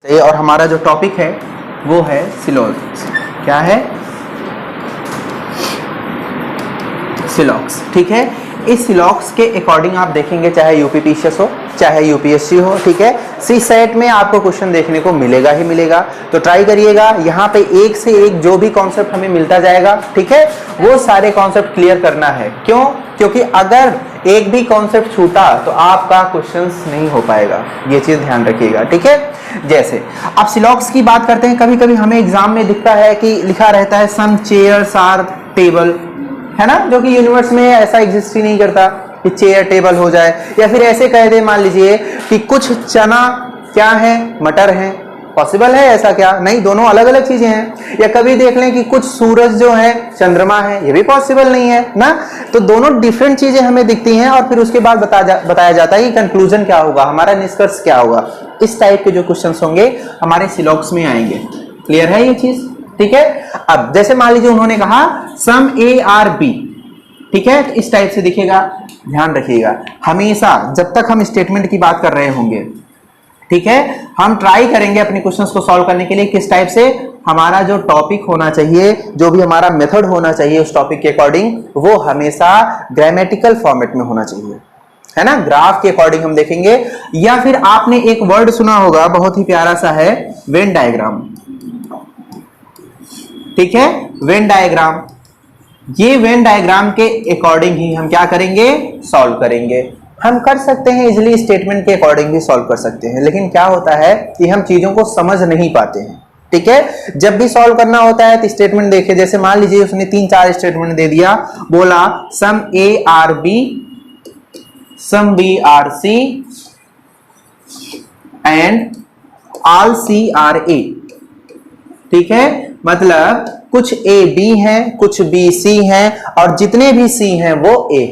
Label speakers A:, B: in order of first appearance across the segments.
A: और हमारा जो टॉपिक है वो है सिलॉक्स। क्या है? सिलॉक्स। ठीक है, इस सिलॉक्स के अकॉर्डिंग आप देखेंगे चाहे यूपीपीसीएस हो चाहे यूपीएससी हो, ठीक है, सी सेट में आपको क्वेश्चन देखने को मिलेगा ही मिलेगा। तो ट्राई करिएगा, यहाँ पे एक से एक जो भी कॉन्सेप्ट हमें मिलता जाएगा, ठीक है, वो सारे कॉन्सेप्ट क्लियर करना है। क्यों? क्योंकि अगर एक भी कॉन्सेप्ट छूटा तो आपका क्वेश्चंस नहीं हो पाएगा, ये चीज ध्यान रखिएगा। ठीक है, जैसे अब सिलॉक्स की बात करते हैं, कभी कभी हमें एग्जाम में दिखता है कि लिखा रहता है सम चेयर्स आर टेबल, है ना, जो कि यूनिवर्स में ऐसा एग्जिस्ट ही नहीं करता कि चेयर टेबल हो जाए। या फिर ऐसे कह दे, मान लीजिए कि कुछ चना क्या है, मटर है, पॉसिबल है ऐसा? क्या नहीं, दोनों अलग अलग चीजें हैं। या कभी देख लें कि कुछ सूरज जो है चंद्रमा है, ये भी पॉसिबल नहीं है ना। तो दोनों डिफरेंट चीजें हमें दिखती हैं और फिर उसके बाद बताया जाता है कि कंक्लूजन क्या होगा, हमारा निष्कर्ष क्या होगा। इस टाइप के जो क्वेश्चंस होंगे हमारे सिलॉक्स में आएंगे। क्लियर है ये चीज? ठीक है, अब जैसे मान लीजिए उन्होंने कहा सम ए आर बी, ठीक है, तो इस टाइप से दिखेगा। ध्यान रखिएगा, हमेशा जब तक हम स्टेटमेंट की बात कर रहे होंगे, ठीक है, हम ट्राई करेंगे अपने क्वेश्चंस को सॉल्व करने के लिए किस टाइप से, हमारा जो टॉपिक होना चाहिए, जो भी हमारा मेथड होना चाहिए उस टॉपिक के अकॉर्डिंग, वो हमेशा ग्रामेटिकल फॉर्मेट में होना चाहिए, है ना, ग्राफ के अकॉर्डिंग हम देखेंगे। या फिर आपने एक वर्ड सुना होगा बहुत ही प्यारा सा है, वेन डायग्राम। ठीक है, वेन डायग्राम, ये वेन डायग्राम के अकॉर्डिंग ही हम क्या करेंगे, सॉल्व करेंगे। हम कर सकते हैं इजिली स्टेटमेंट के अकॉर्डिंग भी सॉल्व कर सकते हैं, लेकिन क्या होता है कि हम चीजों को समझ नहीं पाते हैं। ठीक है, जब भी सॉल्व करना होता है तो स्टेटमेंट देखिए, जैसे मान लीजिए उसने 3-4 स्टेटमेंट दे दिया, बोला some A are B, some B are C and all C are A. ठीक है, मतलब कुछ ए बी है, कुछ बी सी है और जितने भी सी हैं वो ए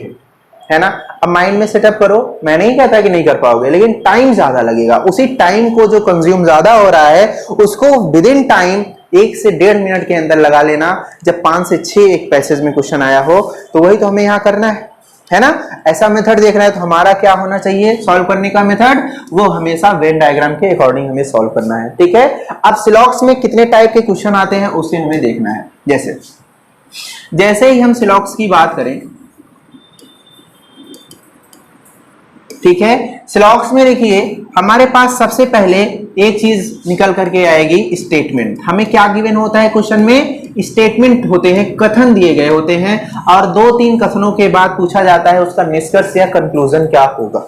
A: है ना। अब माइंड में सेटअप करो, मैं नहीं कहता कि नहीं कर पाओगे, लेकिन टाइम ज्यादा लगेगा। उसी टाइम को जो कंज्यूम ज्यादा हो रहा है उसको विद इन टाइम 1 से 1.5 मिनट के अंदर लगा लेना। जब 5 से 6 एक पैसेज में क्वेश्चन आया हो तो वही तो हमें यहाँ करना है ना। ऐसा मेथड देखना है तो हमारा क्या होना चाहिए सॉल्व करने का मेथड, वो हमेशा वेन डायग्राम के अकॉर्डिंग हमें सॉल्व करना है। ठीक है, अब सिलॉक्स में कितने टाइप के क्वेश्चन आते हैं उसे हमें देखना है। जैसे ही हम सिलॉक्स की बात करें, ठीक है, सिलॉक्स में देखिए हमारे पास सबसे पहले एक चीज निकल करके आएगी, स्टेटमेंट। हमें क्या गिवन होता है क्वेश्चन में, स्टेटमेंट होते हैं, कथन दिए गए होते हैं और 2-3 कथनों के बाद पूछा जाता है उसका निष्कर्ष या कंक्लूजन क्या होगा।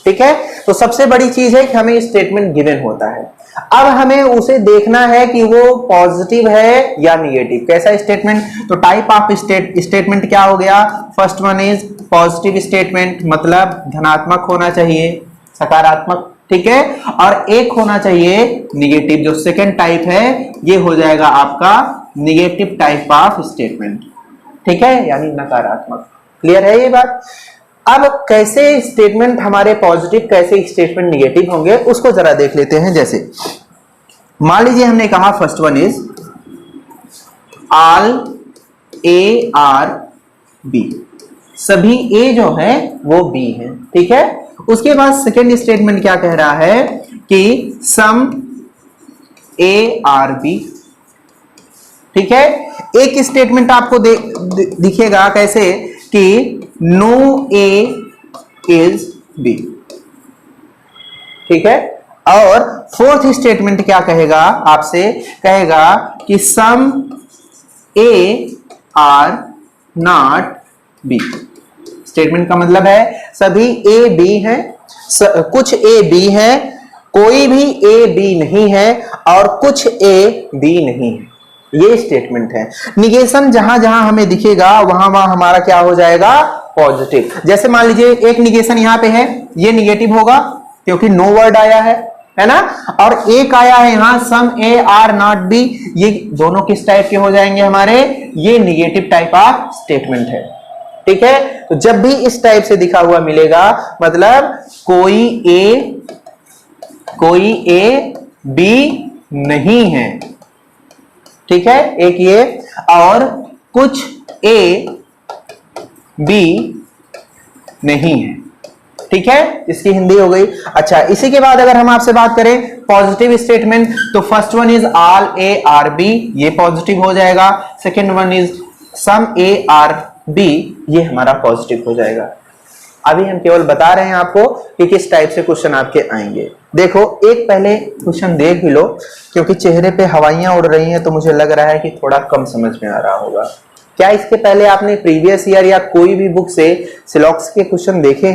A: ठीक है, तो सबसे बड़ी चीज है कि हमें स्टेटमेंट गिवन होता है। अब हमें उसे देखना है कि वो पॉजिटिव है या निगेटिव। कैसा स्टेटमेंट, तो टाइप ऑफ स्टेटमेंट क्या हो गया, first one is positive statement, मतलब धनात्मक होना चाहिए, सकारात्मक। ठीक है, और एक होना चाहिए निगेटिव, जो सेकंड टाइप है ये हो जाएगा आपका निगेटिव टाइप ऑफ स्टेटमेंट। ठीक है, यानी नकारात्मक। क्लियर है ये बात? अब कैसे स्टेटमेंट हमारे पॉजिटिव, कैसे स्टेटमेंट निगेटिव होंगे उसको जरा देख लेते हैं। जैसे मान लीजिए हमने कहा first one is all A are B, सभी ए जो है वो बी है। ठीक है, उसके बाद सेकेंड स्टेटमेंट क्या कह रहा है कि सम ए आर बी। ठीक है, एक स्टेटमेंट आपको दिखेगा कैसे कि नो ए इज बी। ठीक है, और फोर्थ स्टेटमेंट क्या कहेगा आपसे, कहेगा कि some A are not B. Statement का मतलब है सभी ए बी हैं, कुछ ए बी है, कोई भी ए बी नहीं है और कुछ ए बी नहीं है। ये स्टेटमेंट है। निगेशन जहां जहां हमें दिखेगा वहां वहां हमारा क्या हो जाएगा, पॉजिटिव। जैसे मान लीजिए एक निगेशन यहां पे है, ये निगेटिव होगा क्योंकि नो वर्ड आया है ना, और एक आया है यहां सम ए आर नॉट बी, ये दोनों किस टाइप के हो जाएंगे हमारे, ये निगेटिव टाइप ऑफ स्टेटमेंट है। ठीक है, तो जब भी इस टाइप से दिखा हुआ मिलेगा मतलब कोई ए बी नहीं है। ठीक है, एक ये, और कुछ ए बी नहीं है। ठीक है, इसकी हिंदी हो गई। अच्छा, इसी के बाद अगर हम आपसे बात करें पॉजिटिव स्टेटमेंट, तो first one is all A are B, ये पॉजिटिव हो जाएगा। Second one is some A are B, ये हमारा पॉजिटिव हो जाएगा। अभी हम केवल बता रहे हैं आपको कि किस टाइप से क्वेश्चन आपके आएंगे। देखो, एक पहले क्वेश्चन देख भी लो, क्योंकि चेहरे पे हवाइयां उड़ रही हैं तो मुझे लग रहा है कि थोड़ा कम समझ में आ रहा होगा। क्या इसके पहले आपने प्रीवियस ईयर या कोई भी बुक से सिलॉक्स के क्वेश्चन देखे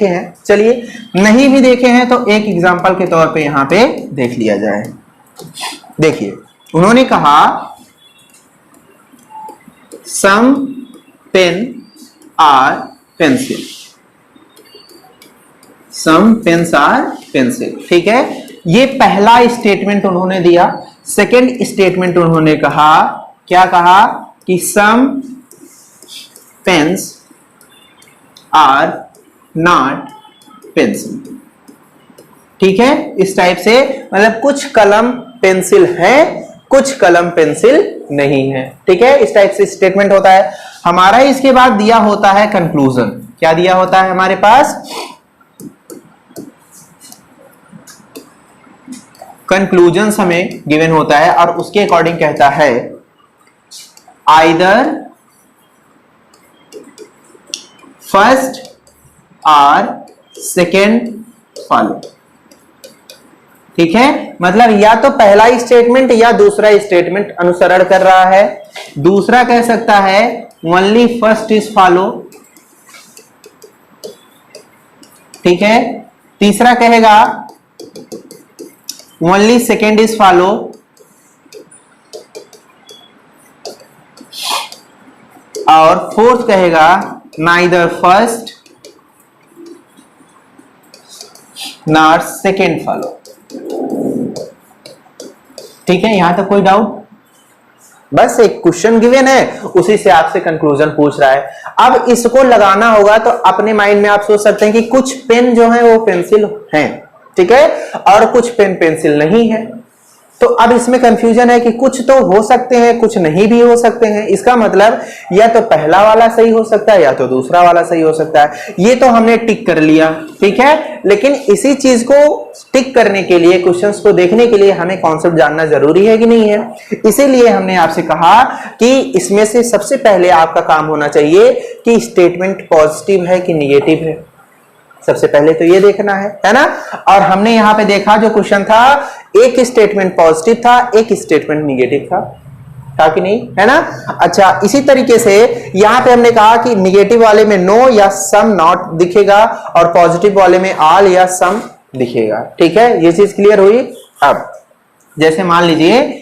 A: हैं? चलिए, नहीं भी देखे हैं तो एक एग्जांपल के तौर पे यहां पे देख लिया जाए। देखिए, उन्होंने कहा some pen are pencil, some pens are pencil, ठीक है। ये पहला स्टेटमेंट उन्होंने दिया। सेकंड स्टेटमेंट उन्होंने कहा, क्या कहा कि सम पेन्स आर नॉट पेंसिल, ठीक है। इस टाइप से मतलब कुछ कलम पेंसिल है, कुछ कलम पेंसिल नहीं है, ठीक है। इस टाइप से स्टेटमेंट होता है हमारा। इसके बाद दिया होता है कंक्लूजन। क्या दिया होता है हमारे पास? कंक्लूजन हमें गिवन होता है और उसके अकॉर्डिंग कहता है आइदर फर्स्ट और सेकेंड फॉलो, ठीक है। मतलब या तो पहला स्टेटमेंट या दूसरा स्टेटमेंट अनुसरण कर रहा है। दूसरा कह सकता है ओनली फर्स्ट इज फॉलो, ठीक है। तीसरा कहेगा ओनली सेकेंड इज फॉलो, और फोर्थ कहेगा neither first not second follow, ठीक है। यहां तक कोई डाउट? बस एक क्वेश्चन गिवन है, उसी से आपसे कंक्लूजन पूछ रहा है। अब इसको लगाना होगा तो अपने माइंड में आप सोच सकते हैं कि कुछ पेन जो है वो पेंसिल हैं, ठीक है, और कुछ पेन पेंसिल नहीं है। तो अब इसमें कंफ्यूजन है कि कुछ तो हो सकते हैं, कुछ नहीं भी हो सकते हैं। इसका मतलब या तो पहला वाला सही हो सकता है या तो दूसरा वाला सही हो सकता है। ये तो हमने टिक कर लिया, ठीक है। लेकिन इसी चीज को टिक करने के लिए, क्वेश्चंस को देखने के लिए हमें कॉन्सेप्ट जानना जरूरी है कि नहीं है। इसीलिए हमने आपसे कहा कि इसमें से सबसे पहले आपका काम होना चाहिए कि स्टेटमेंट पॉजिटिव है कि निगेटिव है। सबसे पहले तो ये देखना है ना। और हमने यहां पे देखा जो क्वेश्चन था, एक स्टेटमेंट पॉजिटिव था, एक स्टेटमेंट निगेटिव था कि नहीं, है ना। अच्छा, इसी तरीके से यहां पे हमने कहा कि निगेटिव वाले में नो या सम नॉट दिखेगा और पॉजिटिव वाले में ऑल या सम दिखेगा, ठीक है। ये चीज क्लियर हुई। अब जैसे मान लीजिए